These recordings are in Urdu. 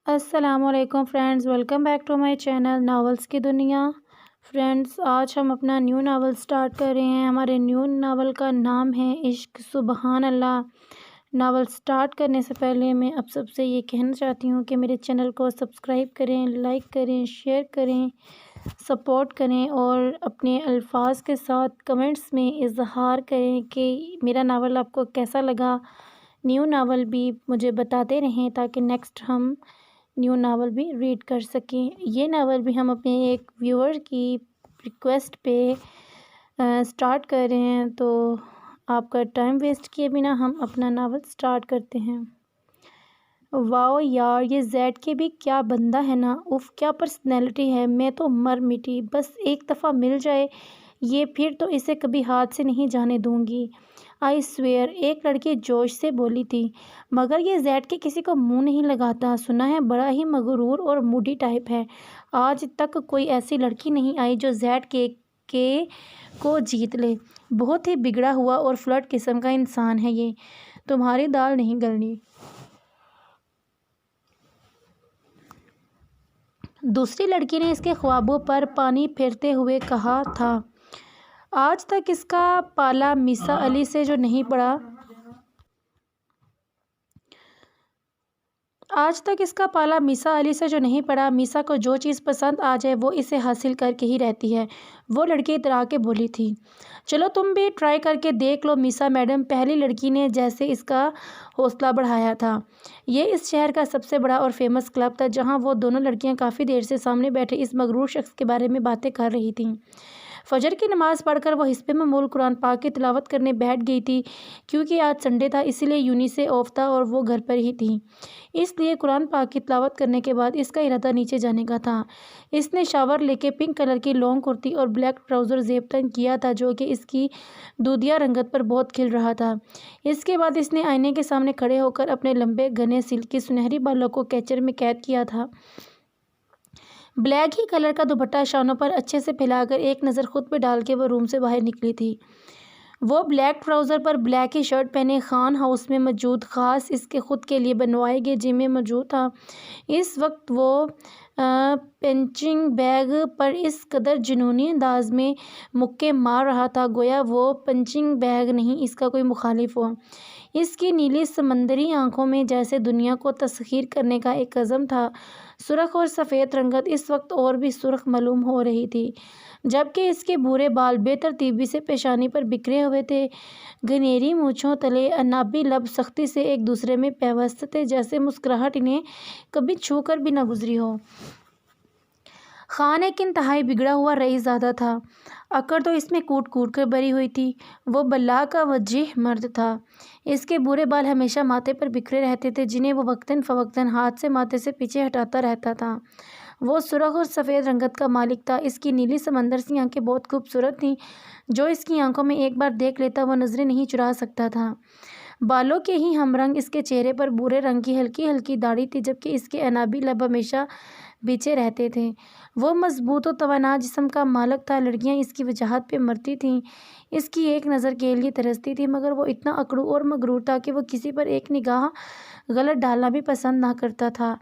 السلام علیکم friends, welcome back to my channel novels کی دنیا۔ فرینڈز، آج ہم اپنا نیو ناول سٹارٹ کر رہے ہیں۔ ہمارے نیو ناول کا نام ہے عشق سبحان اللہ۔ ناول سٹارٹ کرنے سے پہلے میں اب سب سے یہ کہنا چاہتی ہوں کہ میرے چینل کو سبسکرائب کریں، لائک کریں، شیئر کریں، سپورٹ کریں اور اپنے الفاظ کے ساتھ کمنٹس میں اظہار کریں کہ میرا ناول آپ کو کیسا لگا۔ نیو ناول بھی مجھے بتاتے رہیں تاکہ نیکسٹ ہم نیو ناول بھی ریڈ کر سکیں۔ یہ ناول بھی ہم اپنے ایک ویور کی ریکویسٹ پہ سٹارٹ کر رہے ہیں، تو آپ کا ٹائم ویسٹ کیے بنا ہم اپنا ناول سٹارٹ کرتے ہیں۔ واو یار، یہ زیڈ کے بھی کیا بندہ ہے نا، اف کیا پرسنالٹی ہے۔ میں تو مر مٹی، بس ایک دفعہ مل جائے یہ، پھر تو اسے کبھی ہاتھ سے نہیں جانے دوں گی۔ آئی سویئر، ایک لڑکی جوش سے بولی تھی۔ مگر یہ زیڈ کے کسی کو منہ نہیں لگاتا، سنا ہے بڑا ہی مغرور اور موڈی ٹائپ ہے۔ آج تک کوئی ایسی لڑکی نہیں آئی جو زیڈ کے کو جیت لے۔ بہت ہی بگڑا ہوا اور فلرٹ قسم کا انسان ہے یہ، تمہاری دال نہیں گلنی۔ دوسری لڑکی نے اس کے خوابوں پر پانی پھیرتے ہوئے کہا تھا۔ آج تک اس کا پالا میسا علی سے جو نہیں پڑا، میسا کو جو چیز پسند آ جائے وہ اسے حاصل کر کے ہی رہتی ہے۔ وہ لڑکی اترا کے بولی تھی۔ چلو تم بھی ٹرائی کر کے دیکھ لو میسا میڈم، پہلی لڑکی نے جیسے اس کا حوصلہ بڑھایا تھا۔ یہ اس شہر کا سب سے بڑا اور فیمس کلب تھا جہاں وہ دونوں لڑکیاں کافی دیر سے سامنے بیٹھے اس مغرور شخص کے بارے میں باتیں کر رہی تھیں۔ فجر کی نماز پڑھ کر وہ حسب معمول قرآن پاک کی تلاوت کرنے بیٹھ گئی تھی۔ کیونکہ آج سنڈے تھا اسی لیے یونی سے آف تھا اور وہ گھر پر ہی تھی، اس لیے قرآن پاک کی تلاوت کرنے کے بعد اس کا ارادہ نیچے جانے کا تھا۔ اس نے شاور لے کے پنک کلر کی لانگ کرتی اور بلیک ٹراؤزر زیب تن کیا تھا جو کہ اس کی دودھیا رنگت پر بہت کھل رہا تھا۔ اس کے بعد اس نے آئینے کے سامنے کھڑے ہو کر اپنے لمبے گھنے سلکی سنہری بالوں کو کیچر میں قید کیا تھا۔ بلیک ہی کلر کا دوپٹہ شانوں پر اچھے سے پھیلا کر ایک نظر خود پہ ڈال کے وہ روم سے باہر نکلی تھی۔ وہ بلیک ٹراؤزر پر بلیک ہی شرٹ پہنے خان ہاؤس میں موجود خاص اس کے خود کے لیے بنوائے گئے جم میں موجود تھا۔ اس وقت وہ پنچنگ بیگ پر اس قدر جنونی انداز میں مکے مار رہا تھا گویا وہ پنچنگ بیگ نہیں اس کا کوئی مخالف ہو۔ اس کی نیلی سمندری آنکھوں میں جیسے دنیا کو تسخیر کرنے کا ایک عزم تھا۔ سرخ اور سفید رنگت اس وقت اور بھی سرخ معلوم ہو رہی تھی، جبکہ اس کے بھورے بال بے ترتیبی سے پیشانی پر بکھرے ہوئے تھے۔ گھنیری مونچھوں تلے عنابی لب سختی سے ایک دوسرے میں پیوست تھے، جیسے مسکراہٹ انہیں کبھی چھو کر بھی نہ گزری ہو۔ خان ایک انتہائی بگڑا ہوا رئیس زادہ تھا، اکڑ تو اس میں کوٹ کوٹ کر بھری ہوئی تھی۔ وہ بلا کا وجیح مرد تھا۔ اس کے بھورے بال ہمیشہ ماتھے پر بکھرے رہتے تھے، جنہیں وہ وقتاً فوقتاً ہاتھ سے ماتھے سے پیچھے ہٹاتا رہتا تھا۔ وہ سرخ اور سفید رنگت کا مالک تھا۔ اس کی نیلی سمندر سی آنکھیں بہت خوبصورت تھیں، جو اس کی آنکھوں میں ایک بار دیکھ لیتا وہ نظریں نہیں چرا سکتا تھا۔ بالوں کے ہی ہم رنگ اس کے چہرے پر بھورے رنگ کی ہلکی ہلکی داڑھی تھی، جبکہ اس کے عنابی لب ہمیشہ بھیجے رہتے تھے۔ وہ مضبوط و توانا جسم کا مالک تھا۔ لڑکیاں اس کی وجاہت پہ مرتی تھیں، اس کی ایک نظر کے لیے ترستی تھیں، مگر وہ اتنا اکڑو اور مغرور تھا کہ وہ کسی پر ایک نگاہ غلط ڈالنا بھی پسند نہ کرتا تھا۔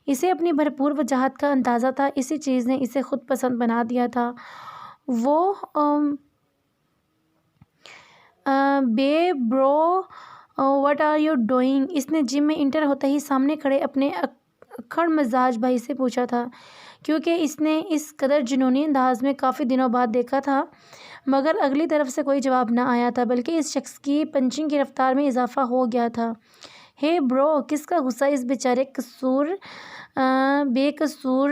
اسے اپنی بھرپور وجاہت کا اندازہ تھا، اسی چیز نے اسے خود پسند بنا دیا تھا۔ وہ بے برو واٹ آر یو ڈوئنگ، اس نے جم میں انٹر ہوتے ہی سامنے کھڑے اپنے اکھڑ مزاج بھائی سے پوچھا تھا، کیونکہ اس نے اس قدر جنونی انداز میں کافی دنوں بعد دیکھا تھا۔ مگر اگلی طرف سے کوئی جواب نہ آیا تھا، بلکہ اس شخص کی پنچنگ کی رفتار میں اضافہ ہو گیا تھا۔ ہے برو، کس کا غصہ اس بیچارے بے قصور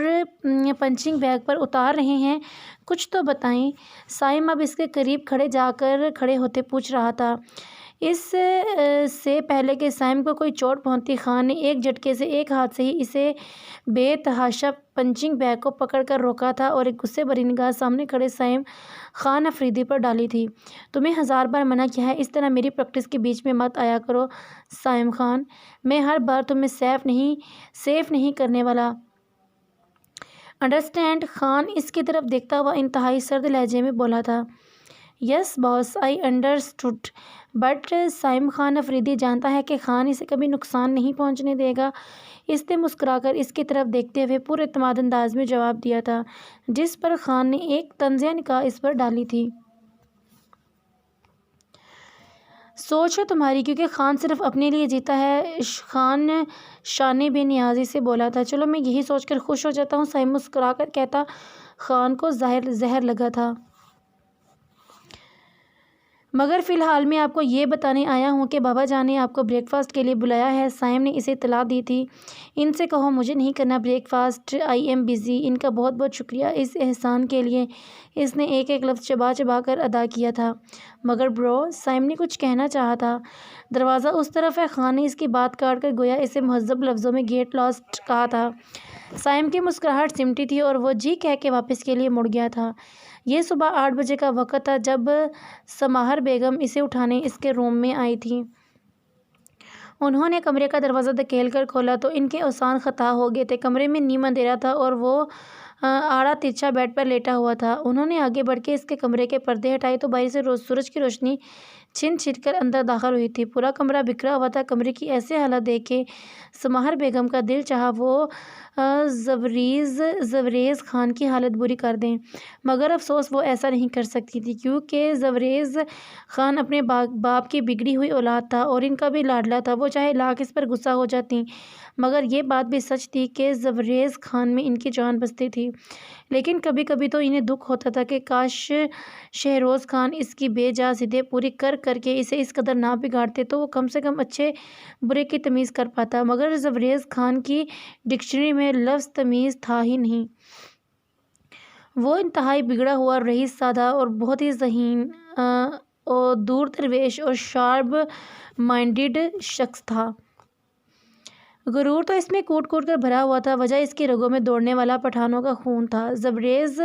پنچنگ بیگ پر اتار رہے ہیں؟ کچھ تو بتائیں۔ سائم اب اس کے قریب کھڑے ہوتے پوچھ رہا تھا۔ اس سے پہلے کہ سائم کو کوئی چوٹ پہنچتی، خان نے ایک جھٹکے سے ایک ہاتھ سے ہی اسے بے تحاشا پنچنگ بیگ کو پکڑ کر روکا تھا اور ایک غصے بھری نگاہ سامنے کھڑے سائم خان افریدی پر ڈالی تھی۔ تمہیں 1000 بار منع کیا ہے، اس طرح میری پریکٹس کے بیچ میں مت آیا کرو سائم خان، میں ہر بار تمہیں سیف نہیں کرنے والا، انڈرسٹینڈ؟ خان اس کی طرف دیکھتا ہوا انتہائی سرد لہجے میں بولا تھا۔ یس باس، آئی انڈرسٹوڈ۔ بٹ سائم خان افریدی جانتا ہے کہ خان اسے کبھی نقصان نہیں پہنچنے دے گا۔ اس نے مسکرا کر اس کی طرف دیکھتے ہوئے پر اعتماد انداز میں جواب دیا تھا، جس پر خان نے ایک طنزیہ نگاہ اس پر ڈالی تھی۔ سوچ ہے تمہاری، کیونکہ خان صرف اپنے لیے جیتا ہے، خان شان بے نیازی سے بولا تھا۔ چلو میں یہی سوچ کر خوش ہو جاتا ہوں، سائم مسکرا کر کہتا۔ خان کو زہر لگا تھا۔ مگر فی الحال میں آپ کو یہ بتانے آیا ہوں کہ بابا جان نے آپ کو بریک فاسٹ کے لیے بلایا ہے۔ سائم نے اسے اطلاع دی تھی۔ ان سے کہو مجھے نہیں کرنا breakfast, I am busy. ان کا بہت بہت شکریہ اس احسان کے لیے۔ اس نے ایک ایک لفظ چبا چبا کر ادا کیا تھا۔ مگر برو، سائم نے کچھ کہنا چاہا تھا۔ دروازہ اس طرف ہے، خان نے اس کی بات کاٹ کر گویا اسے مہذب لفظوں میں گیٹ لاسٹ کہا تھا۔ سائم کی مسکراہٹ سمٹی تھی اور وہ جی کہہ کے واپس کے لیے مڑ گیا تھا۔ یہ صبح 8 بجے کا وقت تھا جب سماہر بیگم اسے اٹھانے اس کے روم میں آئی تھی۔ انہوں نے کمرے کا دروازہ دھکیل کر کھولا تو ان کے اوزان خطا ہو گئے تھے۔ کمرے میں نیم اندھیرا تھا اور وہ آڑا ترچھا بیڈ پر لیٹا ہوا تھا۔ انہوں نے آگے بڑھ کے اس کے کمرے کے پردے ہٹائے تو باہر سے سورج کی روشنی چھن چھٹ کر اندر داخل ہوئی تھی۔ پورا کمرہ بکھرا ہوا تھا۔ کمرے کی ایسی حالت دیکھ کے سماہر بیگم کا دل چاہا وہ زوریز خان کی حالت بری کر دیں، مگر افسوس وہ ایسا نہیں کر سکتی تھی، کیونکہ زوریز خان اپنے باپ کی بگڑی ہوئی اولاد تھا اور ان کا بھی لاڈلا تھا۔ وہ چاہے لاکھ اس پر غصہ ہو جاتی، مگر یہ بات بھی سچ تھی کہ زوریز خان میں ان کی جان بستی تھی۔ لیکن کبھی کبھی تو انہیں دکھ ہوتا تھا کہ کاش شہروز خان اس کی بے جا ضدیں پوری کر کر کے اسے اس قدر نہ بگاڑتے تو وہ کم سے کم اچھے برے کی تمیز کر پاتا، مگر زوریز خان کی ڈکشنری میں لفظ تمیز تھا ہی نہیں۔ وہ انتہائی بگڑا ہوا، رئیس سادہ اور بہت ہی ذہین اور دور درویش اور شارپ مائنڈڈ شخص تھا۔ غرور تو اس میں کوٹ کوٹ کر بھرا ہوا تھا، وجہ اس کی رگوں میں دوڑنے والا پٹھانوں کا خون تھا۔ زوریز،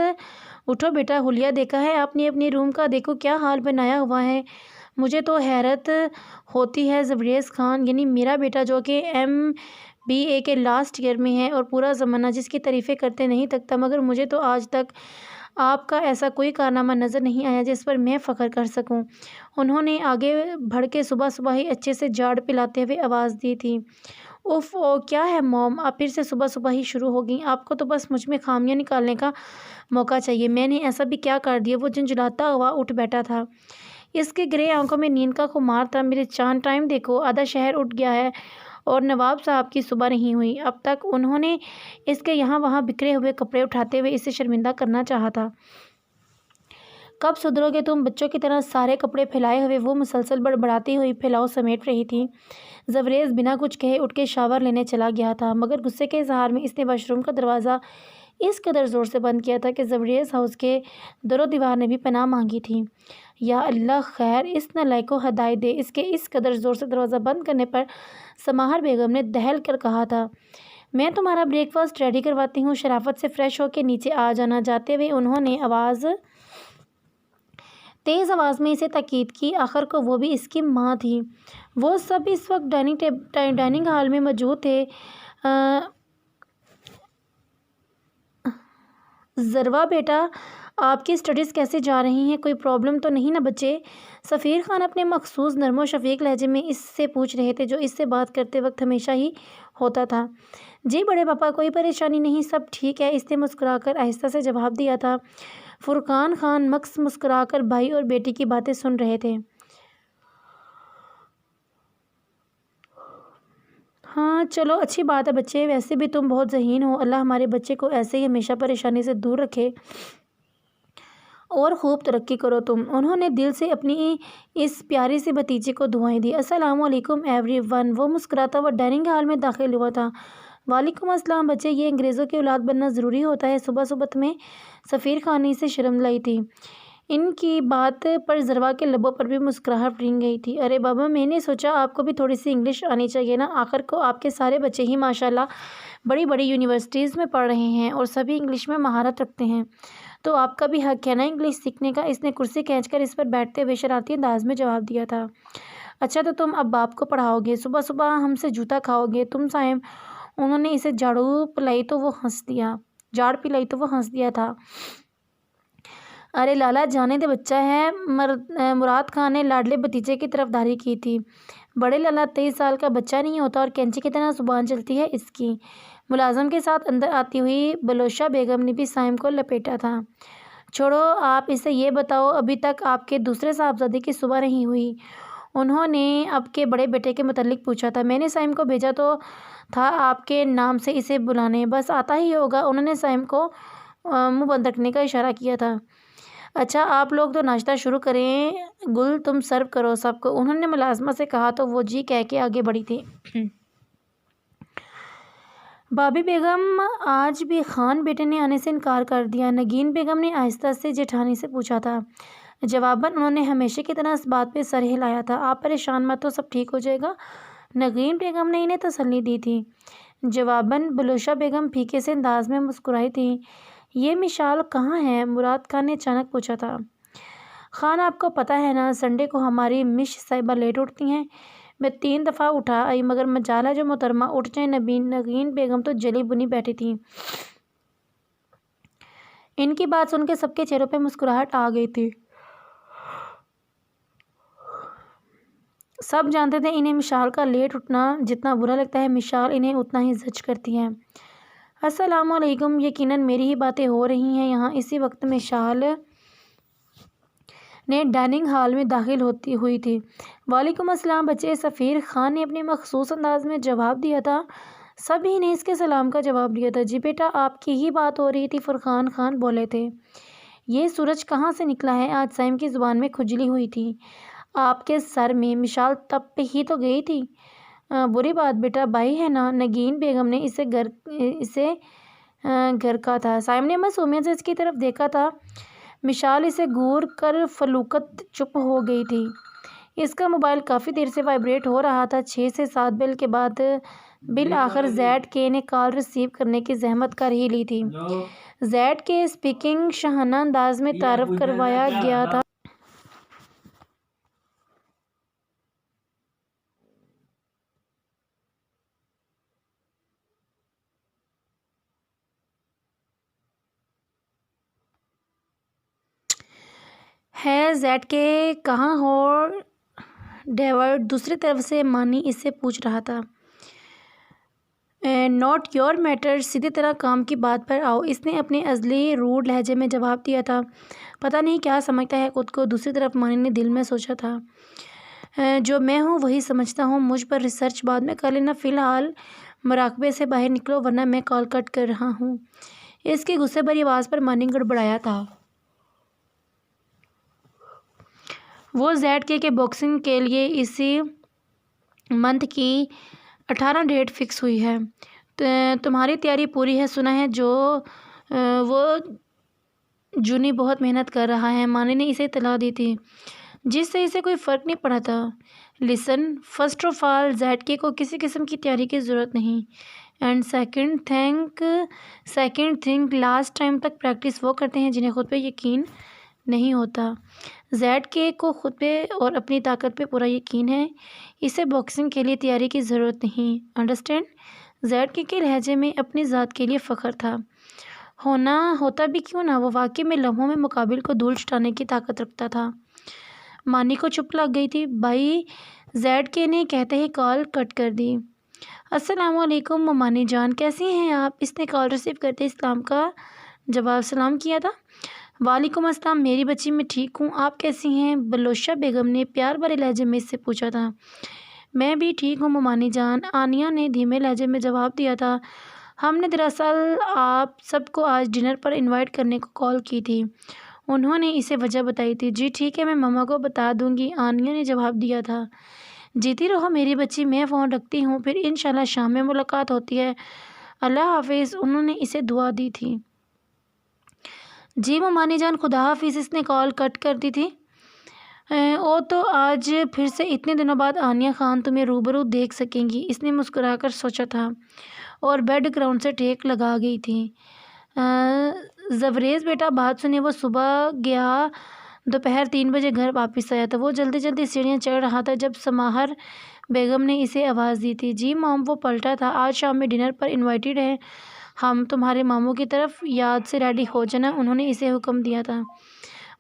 اٹھو بیٹا، حلیہ دیکھا ہے آپ نے اپنے روم کا؟ دیکھو کیا حال بنایا ہوا ہے۔ مجھے تو حیرت ہوتی ہے زوریز خان، یعنی میرا بیٹا جو کہ MBA کے لاسٹ ایئر میں ہے اور پورا زمانہ جس کی تعریفیں کرتے نہیں تھکتا، مگر مجھے تو آج تک آپ کا ایسا کوئی کارنامہ نظر نہیں آیا جس پر میں فخر کر سکوں۔ انہوں نے آگے بڑھ کے صبح صبح ہی اچھے سے جھاڑ پلاتے ہوئے آواز دی تھی۔ اف او کیا ہے موم، آپ پھر سے صبح صبح ہی شروع ہو گئیں؟ آپ کو تو بس مجھ میں خامیاں نکالنے کا موقع چاہیے۔ میں نے ایسا بھی کیا کر دیا؟ وہ جھنجھلاتا ہوا اٹھ بیٹھا تھا۔ اس کے گرے آنکھوں میں نیند کا خمار تھا۔ میرے چاند، ٹائم دیکھو، آدھا شہر اٹھ گیا ہے اور نواب صاحب کی صبح نہیں ہوئی اب تک۔ انہوں نے اس کے یہاں وہاں بکھرے ہوئے کپڑے اٹھاتے ہوئے اسے شرمندہ کرنا چاہا تھا۔ کب سدھرو گے تم؟ بچوں کی طرح سارے کپڑے پھیلائے ہوئے وہ مسلسل بڑبڑاتی ہوئی پھیلاؤ سمیٹ رہی تھی۔ زوریز بنا کچھ کہے اٹھ کے شاور لینے چلا گیا تھا، مگر غصے کے اظہار میں اس نے واش روم کا دروازہ اس قدر زور سے بند کیا تھا کہ زوریز ہاؤس کے در و دیوار نے بھی پناہ مانگی تھی۔ یا اللہ خیر، اس نالائق کو ہدایت دے۔ اس کے اس قدر زور سے دروازہ بند کرنے پر سماہر بیگم نے دہل کر کہا تھا، میں تمہارا بریک فاسٹ ریڈی کرواتی ہوں، شرافت سے فریش ہو کے نیچے آ جانا۔ جاتے ہوئے انہوں نے تیز آواز میں اسے تاکید کی، آخر کو وہ بھی اس کی ماں تھی۔ وہ سب اس وقت ڈائننگ ہال میں موجود تھے۔ ذروا بیٹا، آپ کی اسٹڈیز کیسے جا رہی ہیں؟ کوئی پرابلم تو نہیں نا بچے؟ سفیر خان اپنے مخصوص نرم و شفیق لہجے میں اس سے پوچھ رہے تھے، جو اس سے بات کرتے وقت ہمیشہ ہی ہوتا تھا۔ جی بڑے پاپا، کوئی پریشانی نہیں، سب ٹھیک ہے، اس نے مسکرا کر آہستہ سے جواب دیا تھا۔ فرقان خان مکث مسکرا کر بھائی اور بیٹی کی باتیں سن رہے تھے۔ ہاں چلو اچھی بات ہے بچے، ویسے بھی تم بہت ذہین ہو، اللہ ہمارے بچے کو ایسے ہی ہمیشہ پریشانی سے دور رکھے اور خوب ترقی کرو تم۔ انہوں نے دل سے اپنی اس پیاری سی بھتیجی کو دعائیں دی۔ السلام علیکم ایوری ون، وہ مسکراتا ہوا ڈائننگ ہال میں داخل ہوا تھا۔ وعلیکم السلام بچے، یہ انگریزوں کی اولاد بننا ضروری ہوتا ہے؟ صبح صبح تمہیں؟ سفیر خان نے اسے شرم لائی تھی۔ ان کی بات پر ذروا کے لبوں پر بھی مسکراہٹ رنگ گئی تھی۔ ارے بابا، میں نے سوچا آپ کو بھی تھوڑی سی انگلش آنی چاہیے نا، آخر کو آپ کے سارے بچے ہی ماشاءاللہ بڑی بڑی یونیورسٹیز میں پڑھ رہے ہیں اور سبھی انگلش میں مہارت رکھتے ہیں، تو آپ کا بھی حق ہے نا انگلش سیکھنے کا۔ اس نے کرسی کھینچ کر اس پر بیٹھتے ہوئے شرارتی انداز میں جواب دیا تھا۔ اچھا تو تم اب باپ کو پڑھاؤ گے، صبح صبح ہم سے جوتا کھاؤ گے تم سائم؟ انہوں نے اسے جھاڑ پلائی تو وہ ہنس دیا تھا۔ ارے لالا جانے دے، بچہ ہے۔ مراد خان نے لاڈلے بھتیجے کی طرف دھاری کی تھی۔ بڑے لالا 23 سال کا بچہ نہیں ہوتا اور کینچی کی طرح زبان چلتی ہے اس کی۔ ملازم کے ساتھ اندر آتی ہوئی بلوشہ بیگم نے بھی سائم کو لپیٹا تھا۔ چھوڑو، آپ اسے یہ بتاؤ ابھی تک آپ کے دوسرے صاحبزادے کی صبح نہیں ہوئی؟ انہوں نے اب کے بڑے بیٹے کے متعلق پوچھا تھا۔ میں نے سائم کو بھیجا تو تھا آپ کے نام سے اسے بلانے، بس آتا ہی ہوگا۔ انہوں نے سائم کو منہ بند رکھنے کا اشارہ کیا تھا۔ اچھا آپ لوگ تو ناشتہ شروع کریں، گل تم سرو کرو سب کو، انہوں نے ملازمہ سے کہا تو وہ جی کہہ کے آگے بڑھی تھی۔ بابی بیگم، آج بھی خان بیٹے نے آنے سے انکار کر دیا؟ نگین بیگم نے آہستہ سے جیٹھانی سے پوچھا تھا۔ جواباً انہوں نے ہمیشہ کی طرح اس بات پہ سر ہلایا تھا۔ آپ پریشان مت ہو، سب ٹھیک ہو جائے گا، نگین بیگم نے انہیں تسلی دی تھی۔ جواباً بلوشہ بیگم پھیکے سے انداز میں مسکرائی تھی۔ یہ مشال کہاں ہے؟ مراد خان نے اچانک پوچھا تھا۔ خان آپ کو پتہ ہے نا، سنڈے کو ہماری مش صاحبہ لیٹ اٹھتی ہیں۔ میں 3 دفعہ اٹھا آئی مگر مجال ہے جو محترمہ اٹھ جائیں۔ نگین بیگم تو جلی بنی بیٹھی تھیں۔ ان کی بات سن کے سب کے چہروں پہ مسکراہٹ آ گئی تھی۔ سب جانتے تھے انہیں مشال کا لیٹ اٹھنا جتنا برا لگتا ہے، مشال انہیں اتنا ہی زجر کرتی ہے۔ السلام علیکم، یقیناً میری ہی باتیں ہو رہی ہیں یہاں۔ اسی وقت مشال نے ڈائننگ ہال میں داخل ہوئی تھی۔ وعلیکم السلام بچے سفیر، خان نے اپنے مخصوص انداز میں جواب دیا تھا۔ سبھی نے اس کے سلام کا جواب دیا تھا۔ جی بیٹا، آپ کی ہی بات ہو رہی تھی، فرقان خان بولے تھے۔ یہ سورج کہاں سے نکلا ہے؟ آج سائم کی زبان میں کھجلی ہوئی تھی۔ آپ کے سر میں مشال تپ ہی تو گئی تھی۔ بری بات بیٹا، بھائی ہے نا، نگین بیگم نے اسے گھر کا تھا۔ سائم نے معصومیت سے اس کی طرف دیکھا تھا۔ مشال اسے گور کر فلوکت چپ ہو گئی تھی۔ اس کا موبائل کافی دیر سے وائبریٹ ہو رہا تھا۔ 6 سے 7 بیل کے بعد بالآخر زیڈ کے نے کال ریسیو کرنے کی زحمت کر ہی لی تھی۔ زیڈ کے اسپیکنگ شاہانہ انداز میں تعارف کروایا گیا تھا۔ ہے زیڈ کے کہاں ہو ڈیوڈ؟ دوسری طرف سے مانی اس سے پوچھ رہا تھا۔ ناٹ یور میٹر، سیدھی طرح کام کی بات پر آؤ، اس نے اپنے ازلی روڈ لہجے میں جواب دیا تھا۔ پتہ نہیں کیا سمجھتا ہے خود کو، دوسری طرف مانی نے دل میں سوچا تھا۔ جو میں ہوں وہی سمجھتا ہوں، مجھ پر ریسرچ بعد میں کر لینا، فی الحال مراقبے سے باہر نکلو ورنہ میں کال کٹ کر رہا ہوں۔ اس کی غصے بھری آواز پر مانی گڑبڑایا تھا۔ وہ زیڈ کے باکسنگ کے لیے اسی منتھ کی 18 ڈیٹ فکس ہوئی ہے۔ تمہاری تیاری پوری ہے؟ سنا ہے وہ جونی بہت محنت کر رہا ہے، مانی نے اسے اطلاع دی تھی، جس سے اسے کوئی فرق نہیں پڑا تھا۔ لسن، فرسٹ آف آل زیڈ کے کو کسی قسم کی تیاری کی ضرورت نہیں، and second thing last time تک پریکٹس وہ کرتے ہیں جنہیں خود پہ یقین نہیں ہوتا۔ زیڈ کے کو خود پہ اور اپنی طاقت پہ پورا یقین ہے، اسے باکسنگ کے لیے تیاری کی ضرورت نہیں، انڈرسٹینڈ؟ زیڈ کے لہجے میں اپنی ذات کے لیے فخر تھا۔ ہوتا بھی کیوں نہ، وہ واقعی میں لمحوں میں مقابل کو دھول چٹانے کی طاقت رکھتا تھا۔ مانی کو چپ لگ گئی تھی۔ بھائی، زیڈ کے نے کہتے ہی کال کٹ کر دی۔ السلام علیکم ممانی جان، کیسی ہیں آپ؟ اس نے کال ریسیو کرتے اسلام کا جواب سلام کیا تھا۔ وعلیکم السلام میری بچی، میں ٹھیک ہوں، آپ کیسی ہیں؟ بلوشہ بیگم نے پیار بھرے لہجے میں اس سے پوچھا تھا۔ میں بھی ٹھیک ہوں ممانی جان، آنیہ نے دھیمے لہجے میں جواب دیا تھا۔ ہم نے دراصل آپ سب کو آج ڈنر پر انوائٹ کرنے کو کال کی تھی، انہوں نے اسے وجہ بتائی تھی۔ جی ٹھیک ہے، میں ماما کو بتا دوں گی، آنیہ نے جواب دیا تھا۔ جیتی رہو میری بچی، میں فون رکھتی ہوں، پھر انشاءاللہ شام میں ملاقات ہوتی ہے، اللہ حافظ، انہوں نے اسے دعا دی تھی۔ جی ممانی جان، خدا حافظ، اس نے کال کٹ کر دی تھی۔ او تو آج پھر سے اتنے دنوں بعد آنیہ خان تمہیں روبرو دیکھ سکیں گی، اس نے مسکرا کر سوچا تھا اور بیڈ گراؤنڈ سے ٹیک لگا گئی تھی۔ زوریز بیٹا بات سنیں، وہ صبح گیا، دوپہر 3 بجے گھر واپس آیا تھا۔ وہ جلدی جلدی سیڑھیاں چڑھ رہا تھا جب سماہر بیگم نے اسے آواز دی تھی۔ جی مام، وہ پلٹا تھا، آج شام میں ڈنر پر انوائٹڈ ہیں ہم تمہارے ماموں کی طرف، یاد سے ریڈی ہو جانا، انہوں نے اسے حکم دیا تھا۔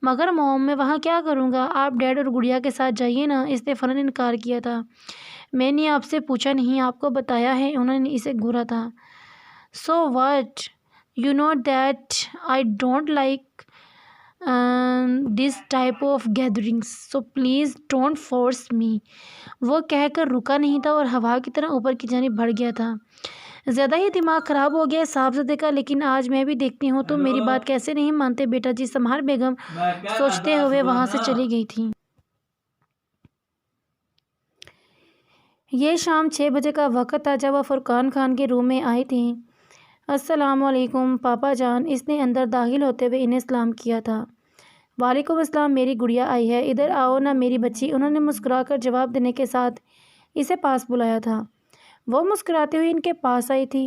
مگر موم میں وہاں کیا کروں گا؟ آپ ڈیڈ اور گڑیا کے ساتھ جائیے نا، اس نے فوراً انکار کیا تھا۔ میں نے آپ سے پوچھا نہیں، آپ کو بتایا ہے، انہوں نے اسے گھورا تھا۔ So what, you know that I don't like this type of gatherings, so please don't force me. وہ کہہ کر رکا نہیں تھا اور ہوا کی طرح اوپر کی جانب بڑھ گیا تھا۔ زیادہ ہی دماغ خراب ہو گیا صاحبزادے کا، لیکن آج میں بھی دیکھتی ہوں تم میری بات کیسے نہیں مانتے بیٹا جی، سمہار بیگم سوچتے ہوئے وہاں سے چلی گئی تھی۔ یہ شام 6 بجے کا وقت تھا جب وہ فرقان خان کے روم میں آئی تھیں۔ السلام علیکم پاپا جان، اس نے اندر داخل ہوتے ہوئے انہیں سلام کیا تھا۔ وعلیکم السلام، میری گڑیا آئی ہے، ادھر آؤ نا میری بچی، انہوں نے مسکرا کر جواب دینے کے ساتھ اسے پاس بلایا تھا۔ وہ مسکراتے ہوئے ان کے پاس آئی تھی۔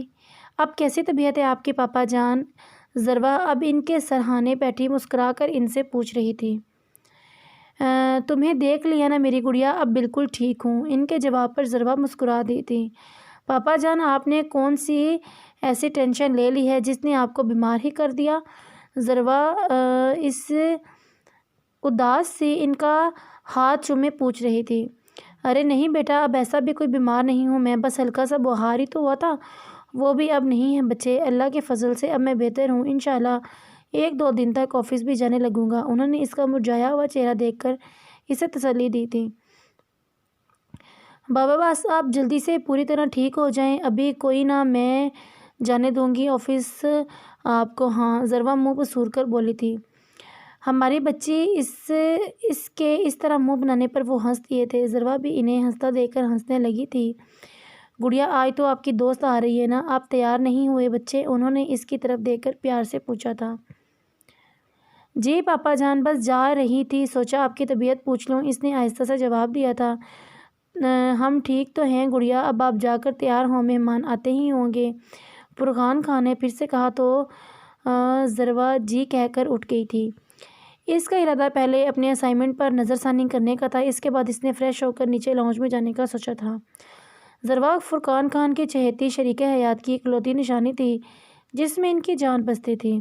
اب کیسی طبیعت ہے آپ کی پاپا جان؟ ضروا اب ان کے سرہانے بیٹھی مسکرا کر ان سے پوچھ رہی تھی۔ تمہیں دیکھ لیا نا میری گڑیا، اب بالکل ٹھیک ہوں، ان کے جواب پر ضروا مسکرا دی تھی۔ پاپا جان آپ نے کون سی ایسی ٹینشن لے لی ہے جس نے آپ کو بیمار ہی کر دیا؟ ضروا اس اداس سے ان کا ہاتھ چومے پوچھ رہی تھی۔ ارے نہیں بیٹا، اب ایسا بھی کوئی بیمار نہیں ہوں میں، بس ہلکا سا بخار ہی تو ہوا تھا، وہ بھی اب نہیں ہے بچے، اللہ کے فضل سے اب میں بہتر ہوں، انشاءاللہ 1-2 دن تک آفس بھی جانے لگوں گا۔ انہوں نے اس کا مرجھایا ہوا چہرہ دیکھ کر اسے تسلی دی تھی۔ بابا بس آپ جلدی سے پوری طرح ٹھیک ہو جائیں، ابھی کوئی نہ، میں جانے دوں گی آفس آپ کو۔ ہاں، ضروا منہ پسور کر بولی تھی۔ ہماری بچی اس کے اس طرح منہ بنانے پر وہ ہنس دیے تھے۔ ضروا بھی انہیں ہنستا دیکھ کر ہنسنے لگی تھی۔ گڑیا آج تو آپ کی دوست آ رہی ہے نا، آپ تیار نہیں ہوئے بچے؟ انہوں نے اس کی طرف دیکھ کر پیار سے پوچھا تھا۔ جی پاپا جان، بس جا رہی تھی، سوچا آپ کی طبیعت پوچھ لوں، اس نے آہستہ سے جواب دیا تھا۔ ہم ٹھیک تو ہیں گڑیا، اب آپ جا کر تیار ہوں، مہمان آتے ہی ہوں گے، فرقان خان نے پھر سے کہا تو ضروا جی کہہ کر اٹھ گئی تھی۔ اس کا ارادہ پہلے اپنے اسائنمنٹ پر نظر ثانی کرنے کا تھا، اس کے بعد اس نے فریش ہو کر نیچے لاؤنج میں جانے کا سوچا تھا۔ ضروا فرقان خان کی چہیتی شریک حیات کی اکلوتی نشانی تھی جس میں ان کی جان بستی تھی۔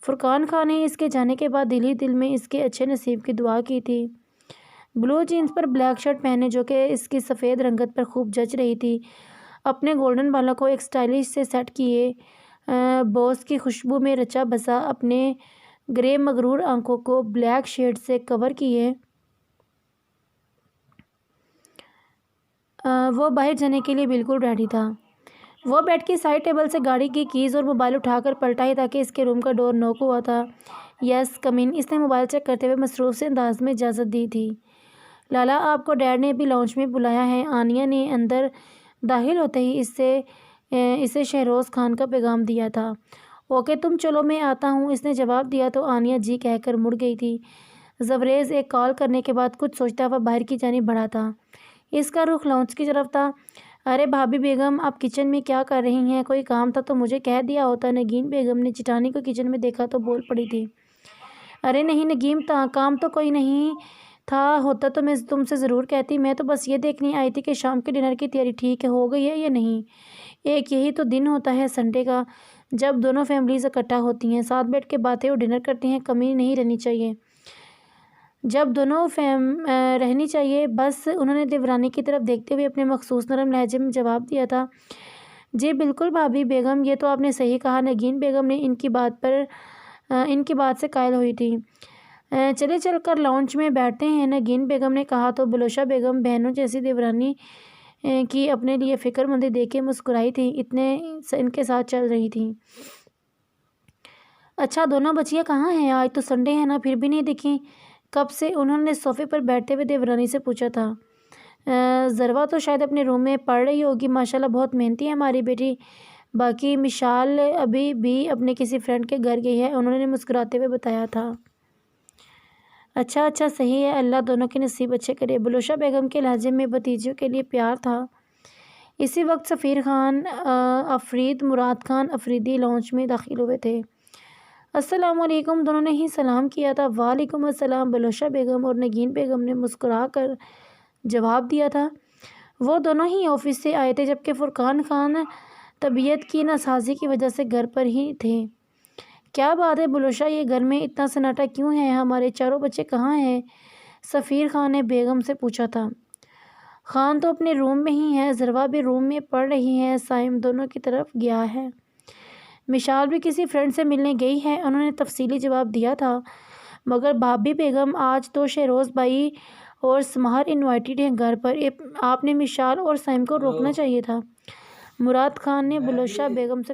فرقان خان نے اس کے جانے کے بعد دل ہی دل میں اس کے اچھے نصیب کی دعا کی تھی۔ بلو جینز پر بلیک شرٹ پہنے جو کہ اس کی سفید رنگت پر خوب جچ رہی تھی، اپنے گولڈن بالوں کو ایک سٹائلش سے سیٹ کیے، بوس کی خوشبو میں رچا بسا اپنے گرے مغرور آنکھوں کو بلیک شیڈ سے کور کیے، وہ باہر جانے کے لیے بالکل ریڈی تھا۔ وہ بیڈ کی سائڈ ٹیبل سے گاڑی کی کیز اور موبائل اٹھا کر پلٹا ہی تاکہ اس کے روم کا ڈور نوک ہوا تھا۔ یس کم ان، اس نے موبائل چیک کرتے ہوئے مصروف سے انداز میں اجازت دی تھی۔ لالا آپ کو ڈیڈ نے ابھی لاؤنج میں بلایا ہے، آنیہ نے اندر داخل ہوتے ہی اسے شہروز خان کا پیغام دیا تھا۔ اوکے تم چلو میں آتا ہوں، اس نے جواب دیا تو آنیہ جی کہہ کر مڑ گئی تھی۔ زوریز ایک کال کرنے کے بعد کچھ سوچتا ہوا باہر کی جانب بڑھا تھا۔ اس کا رخ لاؤنج کی طرف تھا۔ ارے بھابھی بیگم آپ کچن میں کیا کر رہی ہیں؟ کوئی کام تھا تو مجھے کہہ دیا ہوتا۔ نگین بیگم نے چٹانی کو کچن میں دیکھا تو بول پڑی تھی۔ ارے نہیں نگین، کام تو کوئی نہیں تھا، ہوتا تو میں تم سے ضرور کہتی، میں تو بس یہ دیکھنے آئی تھی کہ شام کے ڈنر کی تیاری ٹھیک ہو گئی ہے یا نہیں۔ ایک یہی تو دن ہوتا ہے سنڈے کا جب دونوں فیملیز اکٹھا ہوتی ہیں، ساتھ بیٹھ کے باتیں اور ڈنر کرتے ہیں، کمی نہیں رہنی چاہیے جب دونوں رہنی چاہیے بس۔ انہوں نے دیورانی کی طرف دیکھتے ہوئے اپنے مخصوص نرم لہجے میں جواب دیا تھا۔ جی بالکل بھابھی بیگم، یہ تو آپ نے صحیح کہا۔ نگین بیگم نے ان کی بات سے قائل ہوئی تھی۔ چلے چل کر لاؤنج میں بیٹھتے ہیں، نگین بیگم نے کہا تو بلوشا بیگم بہنوں جیسی دیورانی کی اپنے لیے فکر مندی دیکھ کے مسکرائی تھی، ان کے ساتھ چل رہی تھی۔ اچھا دونوں بچیاں کہاں ہیں؟ آج تو سنڈے ہے نا، پھر بھی نہیں دکھیں کب سے؟ انہوں نے صوفے پر بیٹھتے ہوئے دیورانی سے پوچھا تھا۔ ضروا تو شاید اپنے روم میں پڑھ رہی ہوگی، ماشاءاللہ بہت محنتی ہے ہماری بیٹی، باقی مشال ابھی بھی اپنے کسی فرینڈ کے گھر گئی ہے، انہوں نے مسکراتے ہوئے بتایا تھا۔ اچھا صحیح ہے، اللہ دونوں کے نصیب اچھے کرے۔ بلوشا بیگم کے لہجے میں بھتیجیوں کے لیے پیار تھا۔ اسی وقت سفیر خان مراد خان افریدی لاؤنج میں داخل ہوئے تھے۔ السلام علیکم، دونوں نے ہی سلام کیا تھا۔ وعلیکم السلام، بلوشا بیگم اور نگین بیگم نے مسکرا کر جواب دیا تھا۔ وہ دونوں ہی آفس سے آئے تھے جبکہ فرقان خان طبیعت کی ناسازی کی وجہ سے گھر پر ہی تھے۔ کیا بات ہے بلوشا، یہ گھر میں اتنا سناٹا کیوں ہے؟ ہمارے چاروں بچے کہاں ہیں؟ سفیر خان نے بیگم سے پوچھا تھا۔ خان تو اپنے روم میں ہی ہے، ضروا بھی روم میں پڑھ رہی ہے، سائم دونوں کی طرف گیا ہے، مشال بھی کسی فرینڈ سے ملنے گئی ہے، انہوں نے تفصیلی جواب دیا تھا۔ مگر بھابی بیگم، آج تو شہروز بھائی اور سمہر انوائٹڈ ہیں گھر پر، آپ نے مشال اور سائم کو روکنا چاہیے تھا۔ مراد خان نے بلوشا بیگم سے